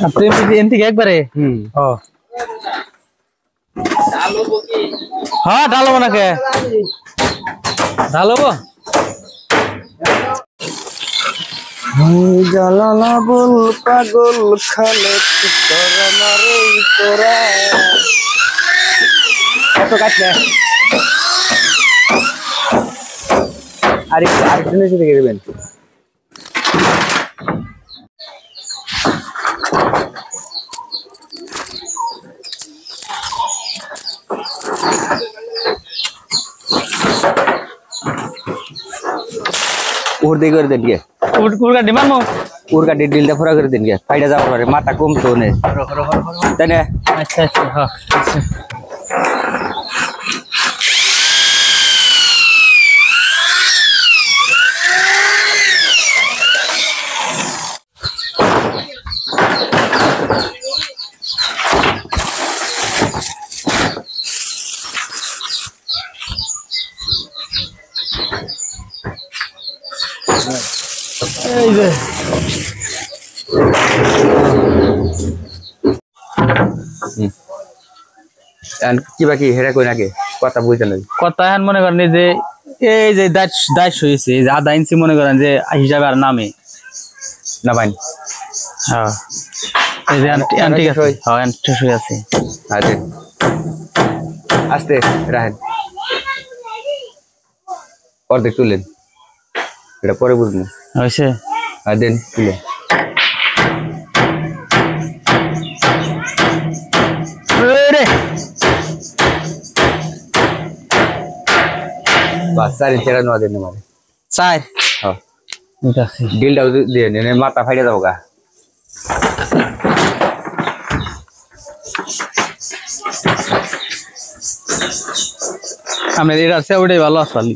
আপনি এমনি একবারে ও হ্যাঁ ঢালবো নাকি ঢালবো জালালা বল পাগল খালে তোরা মারে তোরা কত কাটলে আরেকটু নিচে থেকে দেবেন उड़ दे कर देंगे उड़ का डिमांड मो उड़ का डिल दे पूरा कर देंगे फायदा जाओ रे माता कम तो ने तने अच्छा अच्छा हां এই যে এন্ড কি বাকি হেরা কই নাকি কথা বুঝতে নাই কথা এখন মনে করেন যে এই যে দাইশ হইছে যে আধা ইঞ্চি মনে করেন যে হিসাবে আর নামে না ভাই হ্যাঁ এই যে আন্টি আছে হ্যাঁ আন্টি হই আছে আচ্ছা আস্তে রাহেন অর্ধেক তুলেন এটা পরে বুঝবো হইছে আর দেন তুলে রে বাস সারি ছেড়া নোয়া দেন মারে চাই হ্যাঁ ঠিক আছে ডিলটা দিয়ে নে মাথা ফাইড়া দাও গা আমি এর আছে ওটাই ভালো আসলে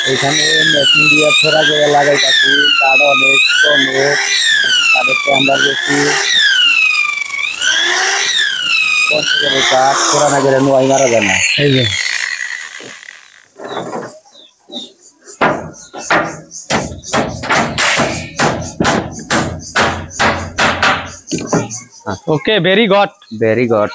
এখানে মেশিন দিয়ে থোড়া জায়গা লাগাইতাছি তার অনেক কমে তাদের আমরা বেশি কাঠ থোড়া না গেলে নোয়াই মারা যায় না এই যে ওকে ভেরি গুড